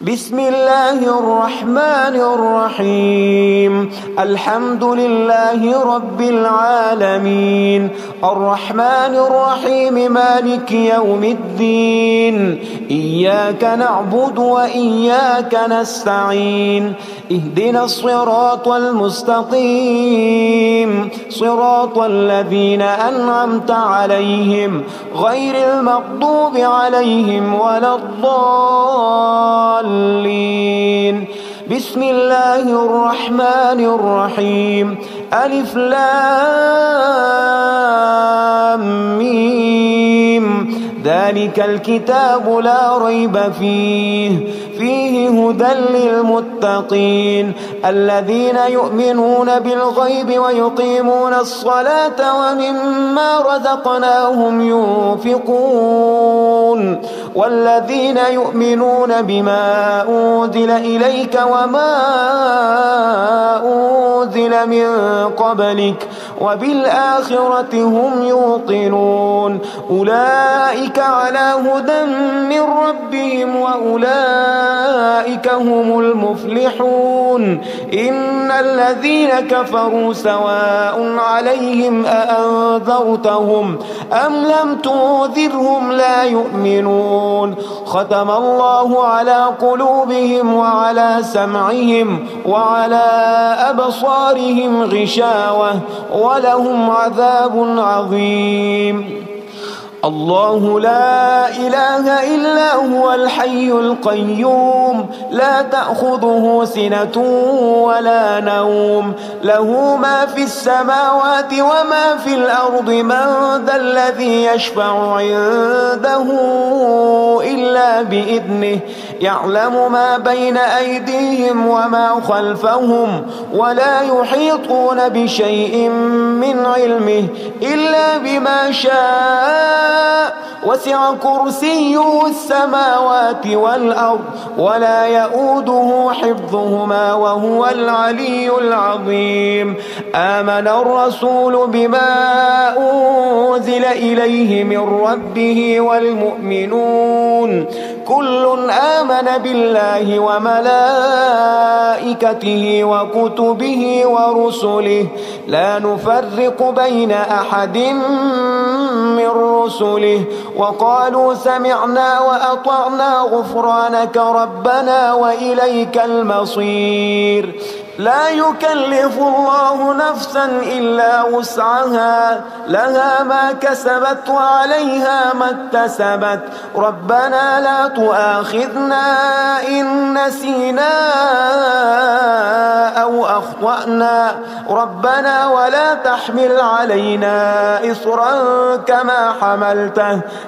بسم الله الرحمن الرحيم. الحمد لله رب العالمين، الرحمن الرحيم، مالك يوم الدين. إياك نعبد وإياك نستعين، اهدنا الصراط المستقيم، صراط الذين أنعمت عليهم غير المغضوب عليهم ولا الضالين. بسم الله الرحمن الرحيم. ألف لام ميم. ذلك الكتاب لا ريب فيه هدى للمتقين الذين يؤمنون بالغيب ويقيمون الصلاة ومما رزقناهم ينفقون والذين يؤمنون بما أنزل إليك وما أنزل من قبلك وبالآخرة هم يوقنون. أولئك على هدى من ربهم وأولئك هم المفلحون. إن الذين كفروا سواء عليهم أأنذرتهم أم لم تنذرهم لا يؤمنون. ختم الله على قلوبهم وعلى سمعهم وعلى أبصارهم غشاوة ولهم عذاب عظيم. الله لا إله إلا هو الحي القيوم، لا تأخذه سنة ولا نوم، له ما في السماوات وما في الأرض. من ذا الذي يشفع عنده إلا بإذنه، يعلم ما بين أيديهم وما خلفهم ولا يحيطون بشيء من علمه إلا بما شاء. وسع كرسيه السماوات والأرض ولا يؤوده حفظهما وهو العلي العظيم. آمن الرسول بما أنزل إليه من ربه والمؤمنون كل آمن بالله وملائكته وكتبه ورسله لا نفرق بين أحد من رسله وقالوا سمعنا وأطعنا غفرانك ربنا وإليك المصير. لا يكلف الله نفسا إلا وسعها، لها ما كسبت وعليها ما اكتسبت. ربنا لا تؤاخذنا إن نسينا أو أخطأنا، ربنا ولا تحمل علينا إصرا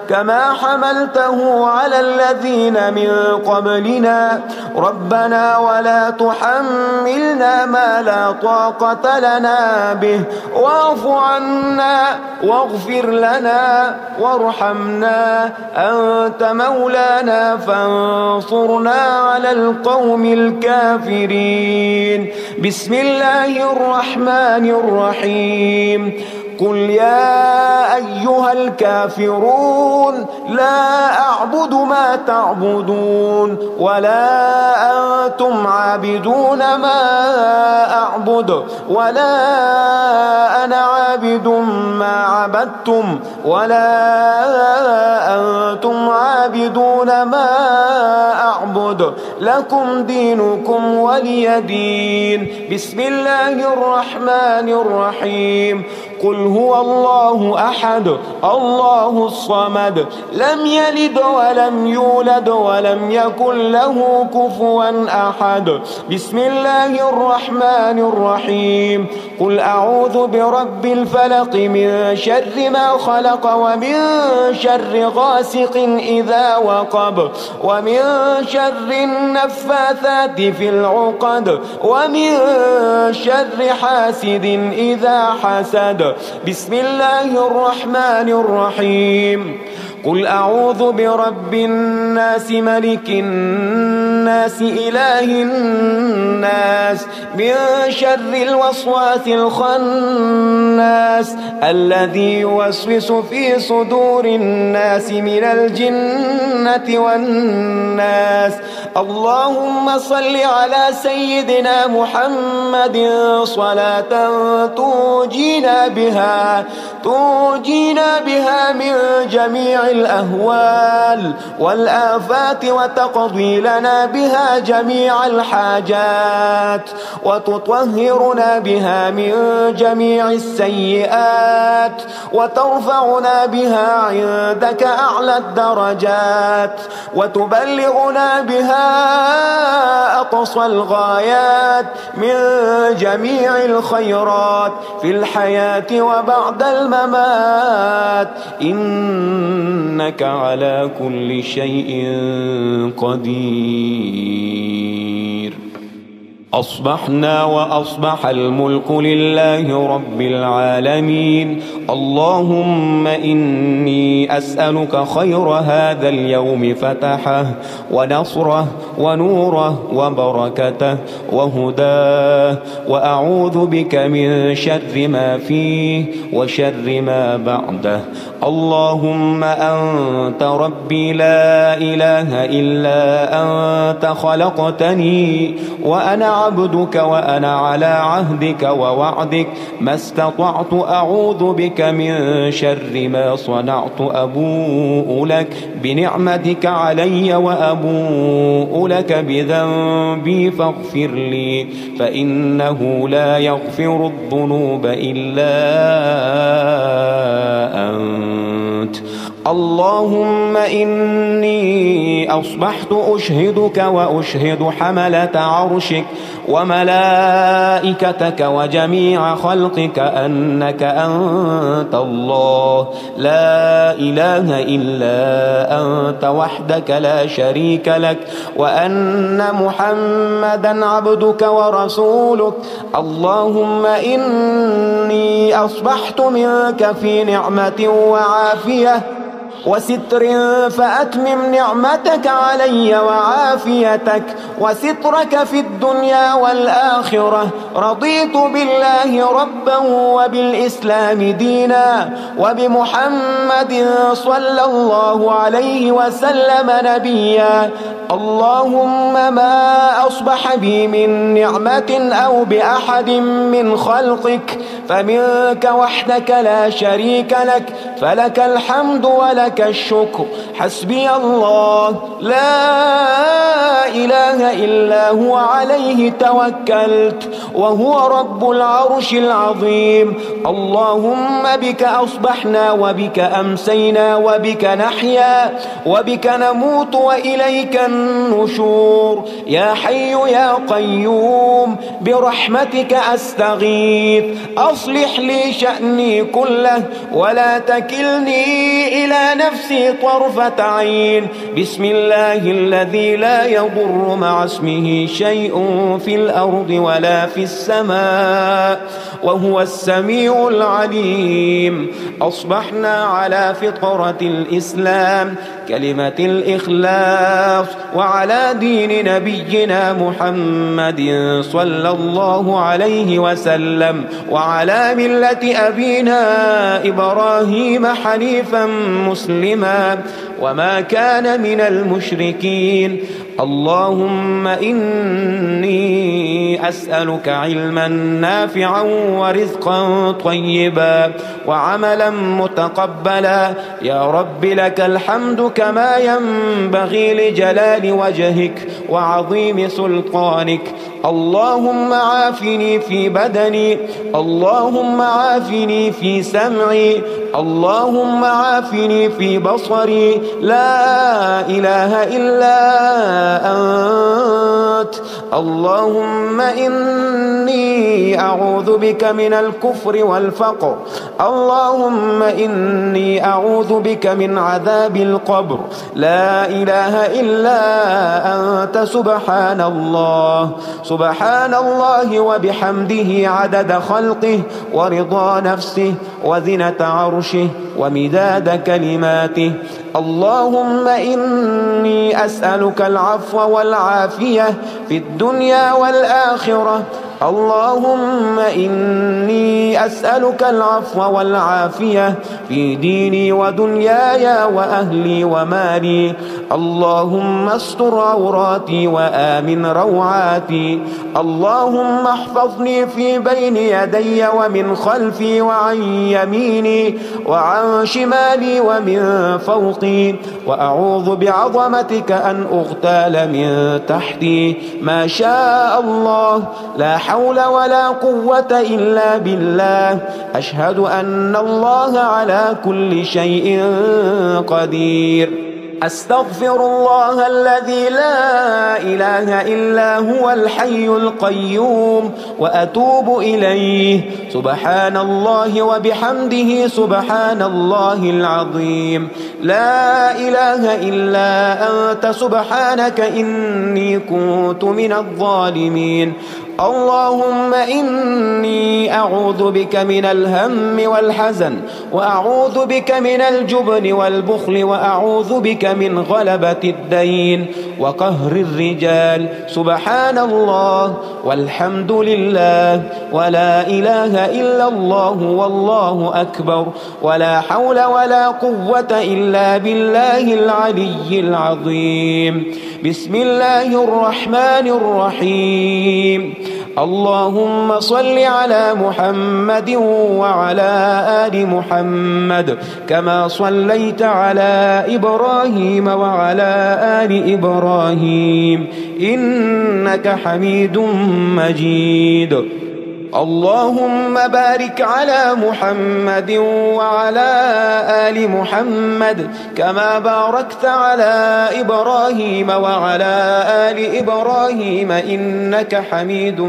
كما حملته على الذين من قبلنا. ربنا ولا تحملنا ما لا طاقة لنا به واعف عنا واغفر لنا وارحمنا، أنت مولانا فانصرنا على القوم الكافرين. بسم الله الرحمن الرحيم. قل يا أيها الكافرون لا أعبد ما تعبدون ولا أنتم عابدون ما أعبد ولا أنا عابد ما عبدتم ولا أنتم عابدون ما أعبد، لكم دينكم ولي دين. بسم الله الرحمن الرحيم. قل هو الله أحد الله الصمد لم يلد ولم يولد ولم يكن له كفوا أحد. بسم الله الرحمن الرحيم. قل أعوذ برب الفلق من شر ما خلق ومن شر غاسق إذا وقب ومن شر النفاثات في العقد ومن شر حاسد إذا حسد. بسم الله الرحمن الرحيم. قل أعوذ برب الناس ملك الناس إله الناس من شر الوسواس الخناس الذي يوسوس في صدور الناس من الجنة والناس. اللهم صل على سيدنا محمد صلاة تنجينا بها من جميع الأهوال والآفات وتقضي لنا بها جميع الحاجات وتطهرنا بها من جميع السيئات وترفعنا بها عندك أعلى الدرجات وتبلغنا بها أقصى الغايات من جميع الخيرات في الحياة وبعد الممات إنك على كل شيء قدير. أصبحنا وأصبح الملك لله رب العالمين. اللهم إني أسألك خير هذا اليوم فتحه ونصره ونوره وبركته وهداه، وأعوذ بك من شر ما فيه وشر ما بعده. اللهم أنت ربي لا إله إلا أنت، خلقتني وأنا عبدك وأنا على عهدك ووعدك ما استطعت. أعوذ بك من شر ما صنعت. أبوء لك بنعمتك علي وأبوء لك بذنبي فاغفر لي، فإنه لا يغفر الذنوب إلا أنت. اللهم إني أصبحت أشهدك وأشهد حملة عرشك وملائكتك وجميع خلقك أنك أنت الله لا إله إلا أنت وحدك لا شريك لك، وأن محمدا عبدك ورسولك. اللهم إني أصبحت منك في نعمة وعافية وستر، فأتمم نعمتك علي وعافيتك وسترك في الدنيا والآخرة. رضيت بالله ربا وبالإسلام دينا وبمحمد صلى الله عليه وسلم نبيا. اللهم ما أصبح بي من نعمة أو بأحد من خلقك فمنك وحدك لا شريك لك، فلك الحمد ولك الشكر. حسبي الله لا إله إلا هو عليه توكلت وهو رب العرش العظيم. اللهم بك أصبحنا وبك أمسينا وبك نحيا وبك نموت وإليك النشور. يا حي يا قيوم برحمتك أستغيث، أصلح لي شأني كله ولا تكلني إلى نفسي طرفة عين. بسم الله الذي لا يضر مع اسمه شيء في الأرض ولا في السماء وهو السميع العليم. أصبحنا على فطرة الإسلام كلمة الإخلاص وعلى دين نبينا محمد صلى الله عليه وسلم وعلى ملة أبينا إبراهيم حنيفا مسلما وما كان من المشركين. اللهم إني أسألك علما نافعا ورزقا طيبا وعملا متقبلا. يا رب لك الحمد كما ينبغي لجلال وجهك وعظيم سلطانك. اللهم عافني في بدني، اللهم عافني في سمعي، اللهم عافني في بصري. لا إله إلا أنت. اللهم إني أعوذ بك من الكفر والفقر. اللهم إني أعوذ بك من عذاب القبر. لا إله إلا أنت. سبحان الله سبحان الله وبحمده عدد خلقه ورضا نفسه وزنة عرشه ومداد كلماته. اللهم إني أسألك العفو والعافية في الدنيا والآخرة. اللهم إني أسألك العفو والعافية في ديني ودنياي وأهلي ومالي. اللهم استر عوراتي وآمن روعاتي. اللهم احفظني في بين يدي ومن خلفي وعن يميني وعن شمالي ومن فوقي، وأعوذ بعظمتك أن أغتال من تحتي. ما شاء الله، لا حول ولا قوة إلا بالله. أشهد أن الله على كل شيء قدير. أستغفر الله الذي لا إله إلا هو الحي القيوم وأتوب إليه. سبحان الله وبحمده سبحان الله العظيم. لا إله إلا أنت سبحانك إني كنت من الظالمين. اللهم إني أعوذ بك من الهم والحزن، وأعوذ بك من الجبن والبخل، وأعوذ بك من غلبة الدين وقهر الرجال. سبحان الله والحمد لله ولا إله إلا الله والله أكبر، ولا حول ولا قوة إلا بالله العلي العظيم. بسم الله الرحمن الرحيم. اللهم صل على محمد وعلى آل محمد كما صليت على إبراهيم وعلى آل إبراهيم إنك حميد مجيد. اللهم بارك على محمد وعلى آل محمد كما باركت على إبراهيم وعلى آل إبراهيم إنك حميد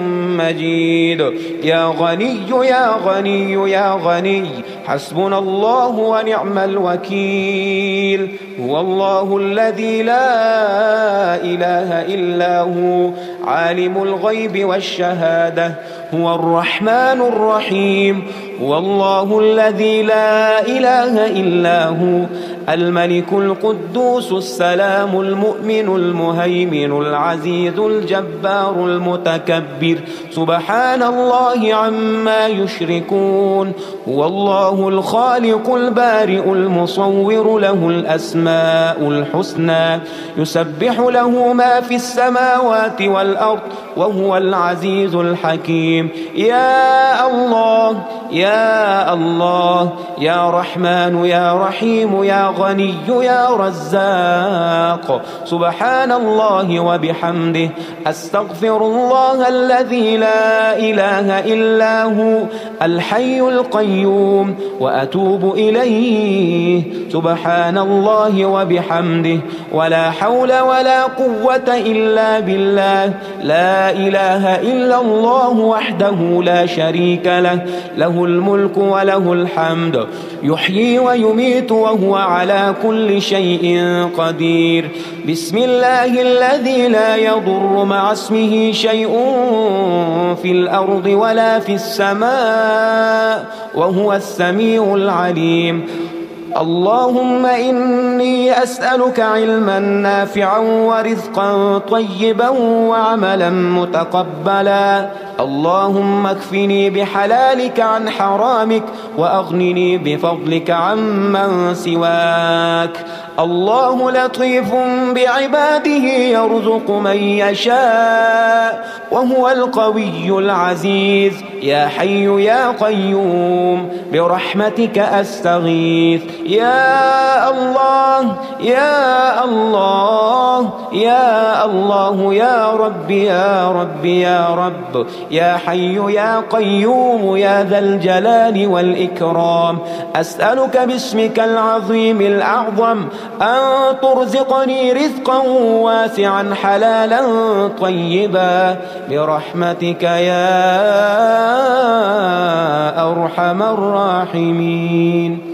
مجيد. يا غني يا غني يا غني، حسبنا الله ونعم الوكيل. هو الله الذي لا إله إلا هو، عالم الغيب والشهادة، هو الرحمن الرحيم. هو الله الذي لا إله إلا هو، الملك القدوس السلام المؤمن المهيمن العزيز الجبار المتكبر. سبحان الله عما يشركون. هو الله الخالق البارئ المصور، له الأسماء الحسنى، يسبح له ما في السماوات والأرض، وهو العزيز الحكيم. يا الله يا الله، يا رحمن يا رحيم، يا غني يا رزاق. سبحان الله وبحمده. أستغفر الله الذي لا إله إلا هو، الحي القيوم، وأتوب إليه. سبحان الله وبحمده، ولا حول ولا قوة إلا بالله. لا إله إلا الله وحده لا شريك له، له الملك وله الحمد، يحيي ويميت وهو على كل شيء قدير. بسم الله الذي لا يضر مع اسمه شيء في الأرض ولا في السماء، وهو السميع العليم. اللهم إني أسألك علما نافعا ورزقا طيبا وعملا متقبلا. اللهم اكفني بحلالك عن حرامك، وأغنني بفضلك عمن سواك. الله لطيف بعباده يرزق من يشاء، وهو القوي العزيز. يا حي يا قيوم برحمتك أستغيث. يا الله يا الله يا الله، يا رب يا رب يا رب، يا حي يا قيوم يا ذا الجلال والإكرام. أسألك باسمك العظيم الأعظم أن ترزقني رزقا واسعا حلالا طيبا برحمتك يا أرحم الراحمين.